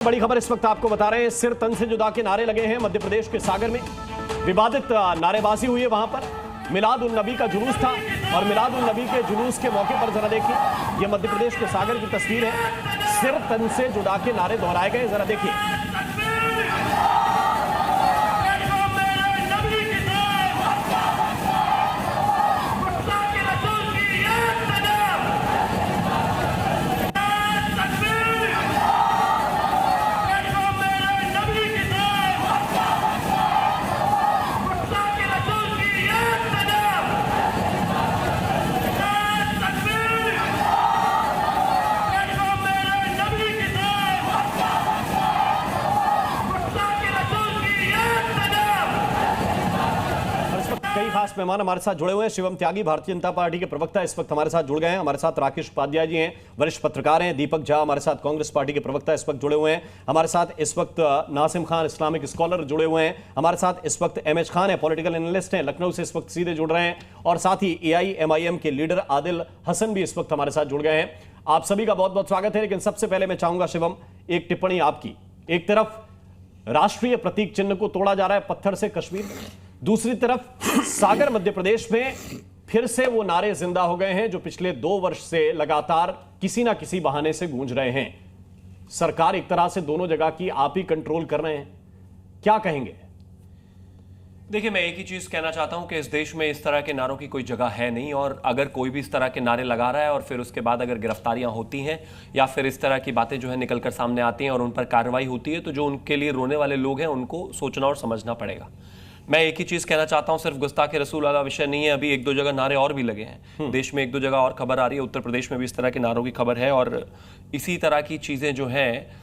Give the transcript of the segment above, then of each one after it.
बड़ी खबर इस वक्त आपको बता रहे हैं, सिर तन से जुदा के नारे लगे हैं मध्य प्रदेश के सागर में। विवादित नारेबाजी हुई है वहां पर। मिलाद उन नबी का जुलूस था और मिलाद उन नबी के जुलूस के मौके पर जरा देखिए, यह मध्य प्रदेश के सागर की तस्वीर है। सिर तन से जुदा के नारे दोहराए गए, जरा देखिए। कई खास मेहमान हमारे साथ जुड़े हुए हैं। शिवम त्यागी, भारतीय जनता पार्टी के प्रवक्ता, इस वक्त हमारे साथ जुड़ गए हैं। हमारे साथ राकेश उपाध्याय जी हैं, वरिष्ठ पत्रकार हैं। दीपक झा हमारे साथ कांग्रेस पार्टी के प्रवक्ता इस वक्त जुड़े हुए हैं। हमारे साथ इस वक्त नासिम खान, इस्लामिक स्कॉलर, जुड़े हुए हैं। हमारे साथ इस वक्त एमएच खान है, पॉलिटिकल एनालिस्ट हैं, लखनऊ से इस वक्त सीधे जुड़ रहे हैं। और साथ ही AIMIM के लीडर आदिल हसन भी इस वक्त हमारे साथ जुड़ गए हैं। आप सभी का बहुत बहुत स्वागत है। लेकिन सबसे पहले मैं चाहूंगा शिवम, एक टिप्पणी आपकी। एक तरफ राष्ट्रीय प्रतीक चिन्ह को तोड़ा जा रहा है पत्थर से कश्मीर में, दूसरी तरफ सागर मध्य प्रदेश में फिर से वो नारे जिंदा हो गए हैं जो पिछले 2 वर्ष से लगातार किसी ना किसी बहाने से गूंज रहे हैं। सरकार एक तरह से दोनों जगह की आप ही कंट्रोल कर रहे हैं, क्या कहेंगे? देखिए, मैं एक ही चीज कहना चाहता हूं कि इस देश में इस तरह के नारों की कोई जगह है नहीं, और अगर कोई भी इस तरह के नारे लगा रहा है और फिर उसके बाद अगर गिरफ्तारियां होती हैं या फिर इस तरह की बातें जो है निकलकर सामने आती हैं और उन पर कार्रवाई होती है, तो जो उनके लिए रोने वाले लोग हैं उनको सोचना और समझना पड़ेगा। मैं एक ही चीज कहना चाहता हूं, सिर्फ गुस्ताखे रसूल वाला विषय नहीं है। अभी 1-2 जगह नारे और भी लगे हैं देश में, 1-2 जगह और खबर आ रही है। उत्तर प्रदेश में भी इस तरह के नारों की खबर है और इसी तरह की चीजें जो हैं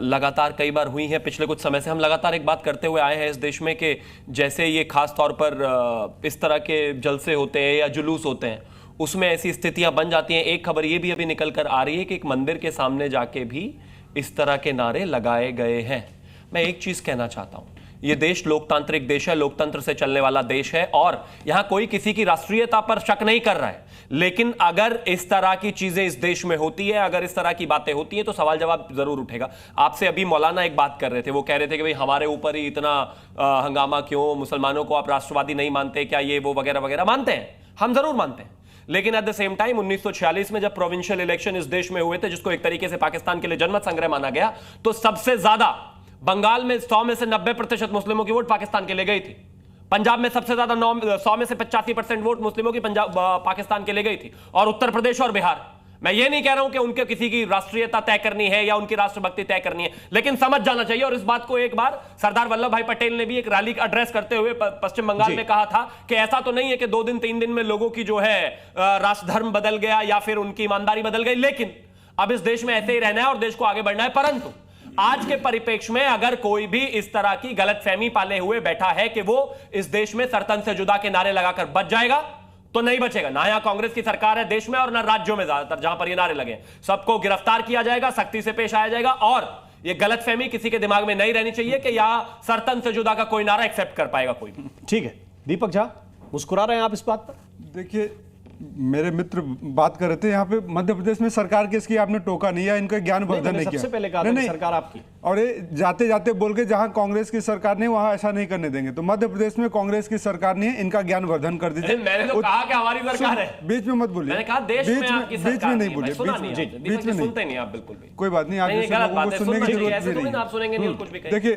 लगातार कई बार हुई हैं। पिछले कुछ समय से हम लगातार एक बात करते हुए आए हैं इस देश में कि जैसे ये खास तौर पर इस तरह के जलसे होते हैं या जुलूस होते हैं, उसमें ऐसी स्थितियां बन जाती हैं। एक खबर ये भी अभी निकल कर आ रही है कि एक मंदिर के सामने जाके भी इस तरह के नारे लगाए गए हैं। मैं एक चीज कहना चाहता हूं, ये देश लोकतांत्रिक देश है, लोकतंत्र से चलने वाला देश है और यहां कोई किसी की राष्ट्रीयता पर शक नहीं कर रहा है। लेकिन अगर इस तरह की चीजें इस देश में होती है, अगर इस तरह की बातें होती हैं, तो सवाल जवाब जरूर उठेगा। आपसे अभी मौलाना एक बात कर रहे थे, वो कह रहे थे कि भाई हमारे ऊपर ही इतना हंगामा क्यों, मुसलमानों को आप राष्ट्रवादी नहीं मानते क्या, ये वो वगैरह वगैरह। मानते हैं, हम जरूर मानते हैं, लेकिन एट द सेम टाइम 1946 में जब प्रोविंशियल इलेक्शन इस देश में हुए थे, जिसको एक तरीके से पाकिस्तान के लिए जनमत संग्रह माना गया, तो सबसे ज्यादा बंगाल में 100 में से 90% मुस्लिमों की वोट पाकिस्तान के लिए गई थी। पंजाब में सबसे ज्यादा 100 में से 85% वोट मुस्लिमों की पाकिस्तान के लिए गई थी, और उत्तर प्रदेश और बिहार। मैं ये नहीं कह रहा हूं कि उनके किसी की राष्ट्रीयता तय करनी है या उनकी राष्ट्रभक्ति तय करनी है, लेकिन समझ जाना चाहिए। और इस बात को एक बार सरदार वल्लभ भाई पटेल ने भी एक रैली एड्रेस करते हुए पश्चिम बंगाल में कहा था कि ऐसा तो नहीं है कि 2 दिन 3 दिन में लोगों की जो है राष्ट्र धर्म बदल गया या फिर उनकी ईमानदारी बदल गई, लेकिन अब इस देश में ऐसे ही रहना है और देश को आगे बढ़ना है। परंतु आज के परिप्रेक्ष्य में अगर कोई भी इस तरह की गलतफहमी पाले हुए बैठा है कि वो इस देश में सरतन से जुदा के नारे लगाकर बच जाएगा, तो नहीं बचेगा। ना यहाँ कांग्रेस की सरकार है देश में और ना राज्यों में ज्यादातर जहां पर ये नारे लगे। सबको गिरफ्तार किया जाएगा, सख्ती से पेश आया जाएगा, और ये गलतफहमी किसी के दिमाग में नहीं रहनी चाहिए कि यहां सरतन से जुदा का कोई नारा एक्सेप्ट कर पाएगा कोई भी। ठीक है, दीपक झा, मुस्कुरा रहे हैं आप इस बात पर? देखिए, मेरे मित्र बात कर रहे थे, यहाँ पे मध्य प्रदेश में सरकार किसकी आपने टोका नहीं है, इनका ज्ञानवर्धन नहीं किया। सबसे पहले कहा था सरकार आपकी, और ये जाते जाते बोल के जहाँ कांग्रेस की सरकार नहीं वहाँ ऐसा नहीं करने देंगे। तो मध्य प्रदेश में कांग्रेस की सरकार नहीं है, इनका ज्ञानवर्धन कर दीजिए। मैंने तो कहा कि हमारी सरकार है, बीच में मत बोलिए। मैंने कहा देश में आपकी सरकार बीच में नहीं बोलिए, बीच में सुनते नहीं आप बिल्कुल भी। कोई बात नहीं, आप सुनने की जरूरत भी नहीं। देखिए,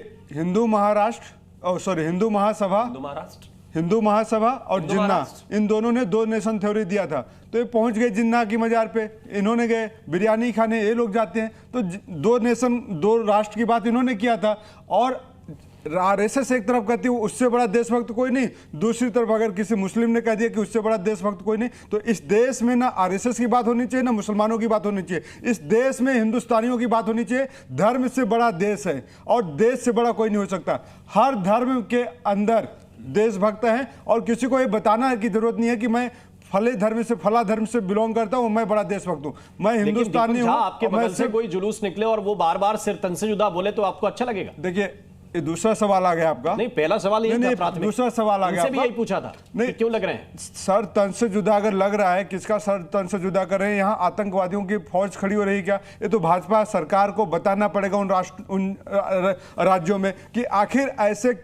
हिंदू महासभा और जिन्ना, इन दोनों ने 2 नेशन थ्योरी दिया था, तो ये पहुंच गए जिन्ना की मजार पे। इन्होंने गए बिरयानी खाने, ये लोग जाते हैं, तो 2 नेशन 2 राष्ट्र की बात इन्होंने किया था। और RSS एक तरफ कहती है उससे बड़ा देशभक्त कोई नहीं, दूसरी तरफ अगर किसी मुस्लिम ने कह दिया कि उससे बड़ा देशभक्त कोई नहीं, तो इस देश में ना RSS की बात होनी चाहिए, ना मुसलमानों की बात होनी चाहिए। इस देश में हिंदुस्तानियों की बात होनी चाहिए। धर्म से बड़ा देश है और देश से बड़ा कोई नहीं हो सकता। हर धर्म के अंदर देशभक्त हैं और किसी को ये बताना की जरूरत नहीं है कि मैं फले धर्म से फला धर्म से बिलोंग करता हूं, मैं बड़ा देशभक्त हूं, मैं हिंदुस्तानी हूं। आपके बगल से कोई जुलूस निकले और वो बार बार सिर तन से जुदा बोले तो आपको अच्छा लगेगा? देखिए, ये दूसरा सवाल आ गया आपका। नहीं, पहला सवाल ये था प्राथमिक। दूसरा सवाल आ गया उनसे भी यही पूछा था नहीं, कि क्यों लग रहे हैं सर तन से जुदा अगर लग रहा है, किसका सर तन से जुदा कर रहे हैं? यहाँ आतंकवादियों की फौज खड़ी हो रही है क्या? ये तो भाजपा सरकार को बताना पड़ेगा उन राज्यों में कि आखिर ऐसे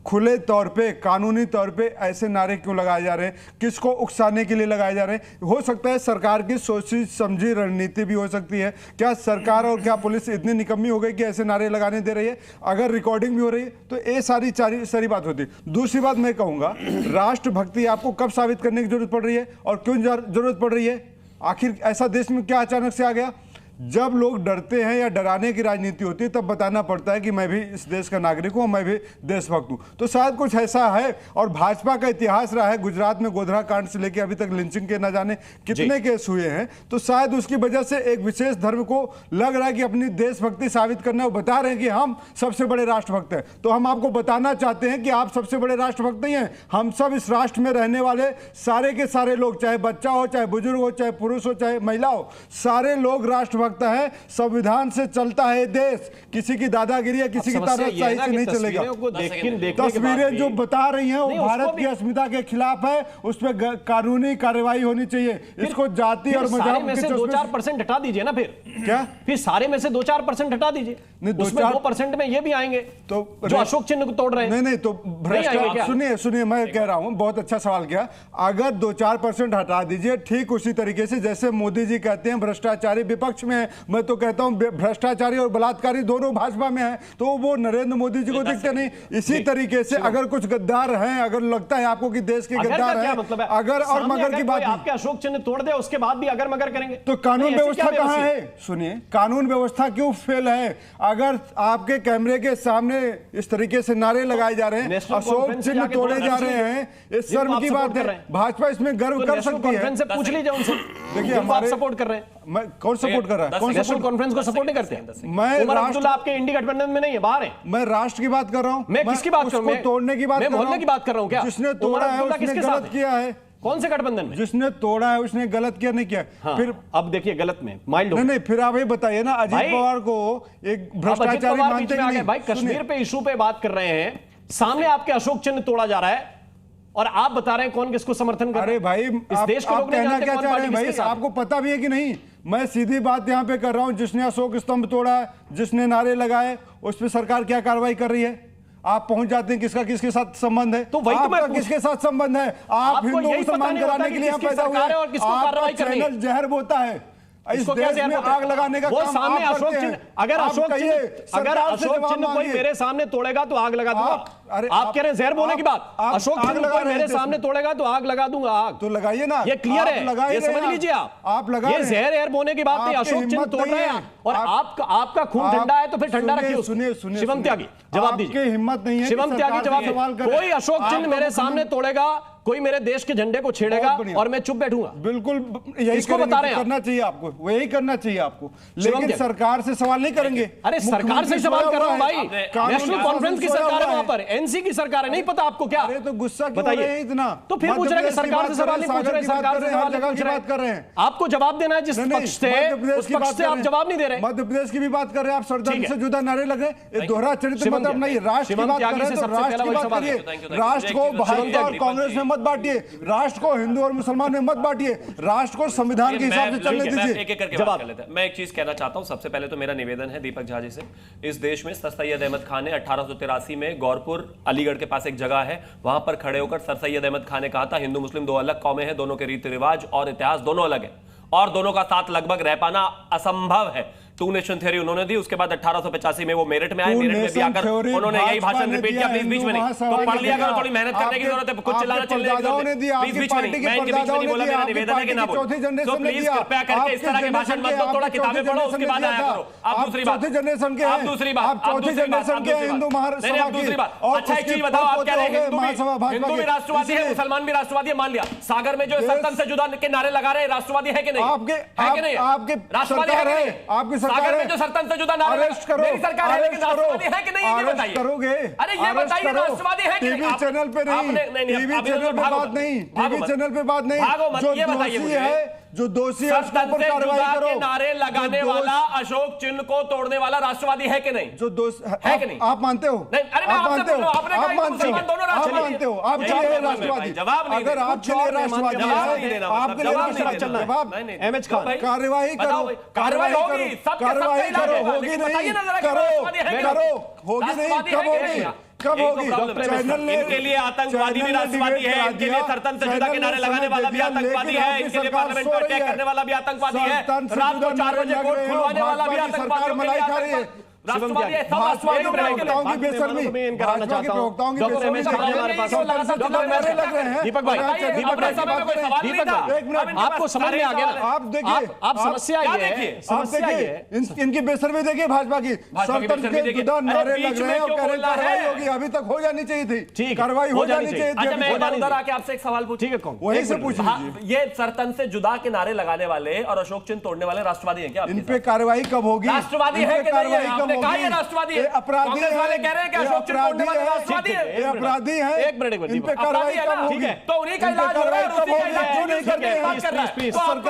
खुले तौर पे, कानूनी तौर पे ऐसे नारे क्यों लगाए जा रहे हैं, किसको उकसाने के लिए लगाए जा रहे हैं। हो सकता है सरकार की सोची समझी रणनीति भी हो सकती है। क्या सरकार और क्या पुलिस इतनी निकम्मी हो गई कि ऐसे नारे लगाने दे रही है? अगर रिकॉर्डिंग भी हो रही है तो ये सारी बात होती है। दूसरी बात मैं कहूंगा, राष्ट्रभक्ति आपको कब साबित करने की जरूरत पड़ रही है और क्यों जरूरत पड़ रही है? आखिर ऐसा देश में क्या अचानक से आ गया? जब लोग डरते हैं या डराने की राजनीति होती है तब बताना पड़ता है कि मैं भी इस देश का नागरिक हूं, मैं भी देशभक्त हूं। तो शायद कुछ ऐसा है। और भाजपा का इतिहास रहा है, गुजरात में गोधरा कांड से लेकर अभी तक लिंचिंग के न जाने कितने केस हुए हैं, तो शायद उसकी वजह से एक विशेष धर्म को लग रहा है कि अपनी देशभक्ति साबित करना, वो बता रहे हैं कि हम सबसे बड़े राष्ट्रभक्त हैं। तो हम आपको बताना चाहते हैं कि आप सबसे बड़े राष्ट्रभक्त नहीं हैं। हम सब इस राष्ट्र में रहने वाले सारे के सारे लोग, चाहे बच्चा हो, चाहे बुजुर्ग हो, चाहे पुरुष हो, चाहे महिला हो, सारे लोग राष्ट्रभक्त है। संविधान से चलता है देश, किसी की दादागिरी या किसी की तानाशाही से नहीं चलेगा। तस्वीरें जो बता रही हैं वो भारत की अस्मिता के खिलाफ है, उस पर कानूनी कार्रवाई होनी चाहिए। इसको जाति और मजहब में से 2-4% हटा दीजिए ना। फिर क्या? फिर सारे में से 2-4% हटा दीजिए, उसमें 2% में ये भी आएंगे तो जो अशोक चिन्ह को तोड़ रहे हैं। नहीं तो भ्रष्टाचार, सुनिए मैं कह रहा हूं, बहुत अच्छा सवाल किया। अगर 2-4% हटा दीजिए, ठीक उसी तरीके से जैसे मोदी जी कहते हैं भ्रष्टाचारी विपक्ष में है, मैं तो कहता हूं भ्रष्टाचारी और बलात्कारी दोनों भाजपा में है, तो वो नरेंद्र मोदी जी को दिखते नहीं। इसी तरीके से अगर कुछ गद्दार हैं, अगर लगता है आपको कि देश के गद्दार हैं, मतलब अगर और मगर की बात, आपके अशोक चिन्ह तोड़ दे उसके बाद भी अगर मगर करेंगे तो कानून व्यवस्था कहां है? सुनिए, कानून व्यवस्था क्यों फेल है? अगर आपके कैमरे के सामने इस तरीके से नारे लगाए जा रहे हैं, अशोक चिन्ह तोड़े जा रहे हैं, इस शर्म की बात है। भाजपा इसमें गर्व कर सकती है। पूछ लीजिए उनसे। देखिए हमारे सपोर्ट कर रहे हैं। मैं कौन सपोर्ट कर रहा है? कौन नेशनल कॉन्फ्रेंस को सपोर्ट नहीं करते हैं? मैं उमर अब्दुल्ला आपके इंडी गठबंधन में नहीं है, बाहर है। मैं राष्ट्र की बात कर रहा हूं। मैं किसकी बात कर रहा हूं? तोड़ने की बात कर रहा हूं। मोहल्ले की बात कर रहा हूं। क्या जिसने तोड़ा है उसने गलत किया है? कौन से गठबंधन में? जिसने तोड़ा है उसने गलत किया, नहीं किया। हाँ, फिर अब देखिए गलत में माइल्ड नहीं, फिर आप ये बताइए ना, अजीत पवार को एक भ्रष्टाचारी मानते हैं। भाई कश्मीर पे इशू पे बात कर रहे हैं, सामने आपके अशोक चिन्ह तोड़ा जा रहा है और आप बता रहे हैं कौन किसको समर्थन कर रहे हैं। अरे भाई, इस देश के लोग नहीं जानते क्या चाह रहे हैं भाई? आपको पता भी है कि नहीं? मैं सीधी बात यहां पे कर रहा हूं। जिसने अशोक स्तंभ तोड़ा है, जिसने नारे लगाए, उस पर सरकार क्या कार्रवाई कर रही है? आप पहुंच जाते हैं किसका किसके साथ संबंध है, तो वही तो मैं किसके साथ संबंध है? आप हिंदू मुसलमान कराने के लिए यहाँ पैदा हुए हैं। आपका चैनल जहर बोता है इस देश में आग लगाने का काम सामने आप अशोक करते चिन्ह, हैं। अगर अशोक चिन्ह कोई मेरे सामने तोड़ेगा तो आग लगा दूंगा। आप कह रहे हैं जहर बोलने की बात। अशोक चिन्ह कोई मेरे सामने तोड़ेगा तो आग लगा दूंगा। आग तो लगाइए ना, ये क्लियर है, ये समझ लीजिए आप लगा, ये जहर एयर बोने की बात नहीं। अशोक चिन्ह तोड़ रहे हैं और आपका खून ठंडा है तो फिर ठंडा रखिए। सुनिए शिवम त्यागी जवाब दीजिए। हिम्मत नहीं है, शिवम त्यागी जवाब। कोई अशोक चिन्ह मेरे सामने तोड़ेगा, कोई मेरे देश के झंडे को छेड़ेगा और मैं चुप बैठूंगा। बिल्कुल यही बता रहे हैं, करना चाहिए आपको, वही करना चाहिए आपको। लेकिन सरकार से सवाल नहीं करेंगे। अरे सरकार से सवाल कर रहा हूं भाई, नेशनल कॉन्फ्रेंस की सरकार है, वहां पर एनसी की सरकार है, नहीं पता आपको क्या? अरे तो गुस्सा क्यों हो रहे हैं इतना? तो फिर पूछ रहे हैं सरकार से सवाल नहीं पूछ रहे, सरकार से सवाल पूछ रहे, बात कर रहे हैं। आपको जवाब देना है जिस पक्ष से, उस पक्ष से आप जवाब नहीं दे रहे। मध्य प्रदेश की भी बात कर रहे हैं आप, सरदार से जुदा नारे लग रहे, दोहरा चरित्र मतलब नहीं। राष्ट्र की बात कर रहे हैं तो राष्ट्र की बात करिए। राष्ट्र को भाजपा और कांग्रेस में मत बांटिए, राष्ट्र को हिंदू और मुसलमान में मत बांटिए, राष्ट्र को संविधान के हिसाब से चलने दीजिए। एक करके बात कर लेते हैं। मैं एक चीज कहना चाहता हूं। सबसे पहले तो मेरा निवेदन है दीपक झा जी से, इस देश में सर सैयद अहमद खान ने 1883 में गौरपुर अलीगढ़ के पास एक जगह है, वहां पर खड़े होकर सर सैयद अहमद खान ने कहा था हिंदू मुस्लिम दो अलग कौमें हैं, दोनों के रीति रिवाज और इतिहास दोनों अलग है और दोनों का साथ लगभग रह पाना असंभव है। टू नेशन थ्योरी उन्होंने दी। उसके बाद 1885 में वो मेरठ में आए, मेरठ में भी आकर उन्होंने यही भाषण रिपीट किया। प्लीज बीच में नहीं, तो पढ़ लिया करो, थोड़ी मेहनत करने की जरूरत है, कुछ चिल्लाना चिल्लाने की जरूरत है। प्लीज बीच में नहीं, मैं इनके बीच में नहीं बोला, मेरा निवेदन है कि ना बोलो। तो प्लीज कृपया करके इस तरह के भाषण मत दो, थोड़ा किताबें पढ़ो उसके बाद आया करो। आप दूसरी बात, चौथी जनरेशन के, आप दूसरी बात, आप चौथी जनरेशन के हिंदू महासभा नहीं, दूसरी बात। अच्छा एक चीज बताओ, आप कह रहे हैं हिंदू भी राष्ट्रवादी है, मुसलमान भी राष्ट्रवादी है, मान लिया। सागर में जो सरतन से जुदा के नारे लगा रहे हैं, राष्ट्रवादी है कि नहीं? है कि नहीं? आपके राष्ट्रवादी है, आपकी सागर में जो सरतन से जुदा नारे, मेरी सरकार है, लेकिन राष्ट्रवादी है कि नहीं ये बताइए। करोगे? अरे ये बताइए राष्ट्रवादी है कि नहीं? टीवी चैनल पे नहीं, टीवी चैनल पे बात नहीं, टीवी चैनल पे बात नहीं। भागो मत, ये बताइए मुझे जो दोषी है उसके ऊपर कार्रवाई करो। नारे लगाने वाला, अशोक चिन्ह को तोड़ने वाला राष्ट्रवादी है कि नहीं? जो दोष है कि नहीं? आप मानते हो? नहीं, अरे मैं आप आपसे मानते बोल हो? रहा हूं, आपने आप कहा मानते हो? दोनों आप राष्ट्रवादी मानते हो? हैं। आपके जवाब लिए नहीं राष्ट्रवादी, जवाब नहीं अगर आपके लिए राष्ट्रवादी जवाब नहीं है, देना, आपके लिए जवाब नहीं राष्ट्रवादी, देना, जवाब नहीं, नहीं, एमएच खान, भाई, कार्रवाई करो, बताओ भाई, कार्रवाई होगी, सबके कार्रवाई सबका करो, इलाज होगा, होगी लेकिन नहीं, बताइए ना जरा कि करो, राष्ट्रवादी है कि करो, नहीं? होगी नहीं, राष्ट्रवादी कब है कि होगी? नहीं? कब यही तो होगी? प्रॉब्लम है। चैनल ने इनके लिए आतंकवादी भी राष्ट्रवादी है, इनके लिए सरतन से जुदा के नारे लगाने वाला भी आतंकवादी है, इनके लिए पार्लियामेंट में अटैक करने वाला भी आतंकवादी है, रात को 4 बजे वोट खुलवाने वाला भी आतंकवादी है। राष्ट्रवादी है, सब राष्ट्रवादी भाजपा के प्रवक्ताओं की बेशर्मी, भाजपा के प्रवक्ताओं की बेशर्मी दीपक भाई, आपको समझ में आ गया ना? आप देखिए, आप समस्या ये है, इनकी बेशर्मी देखिए भाजपा की, सरतंत्र के जुदा नारे लग रहे हैं और कह रहे हैं कार्रवाई होगी। अभी तक हो जानी चाहिए थी, कार्रवाई हो जानी चाहिए अच्छा, मैं थी। एक बार उधर आके आपसे एक सवाल पूछूं। ठीक है, कौन? वहीं से पूछ लीजिए, ये सरतन से जुदा के नारे लगाने वाले और अशोक चिन्ह तोड़ने वाले राष्ट्रवादी हैं क्या? इन पे कार्रवाई कब होगी? राष्ट्रवादी है कि नहीं है? आपने कहा ये राष्ट्रवादी है, अपराधी कांग्रेस वाले कह रहे हैं कि अशोक चिन्ह तोड़ने वाले राष्ट्रवादी है। ये अपराधी है, एक मिनट, इन पे कार्रवाई कब होगी? तो उन्हीं का इलाज हो रहा है, उसी का इलाज क्यों नहीं करते? बात कर रहा है। तो आपको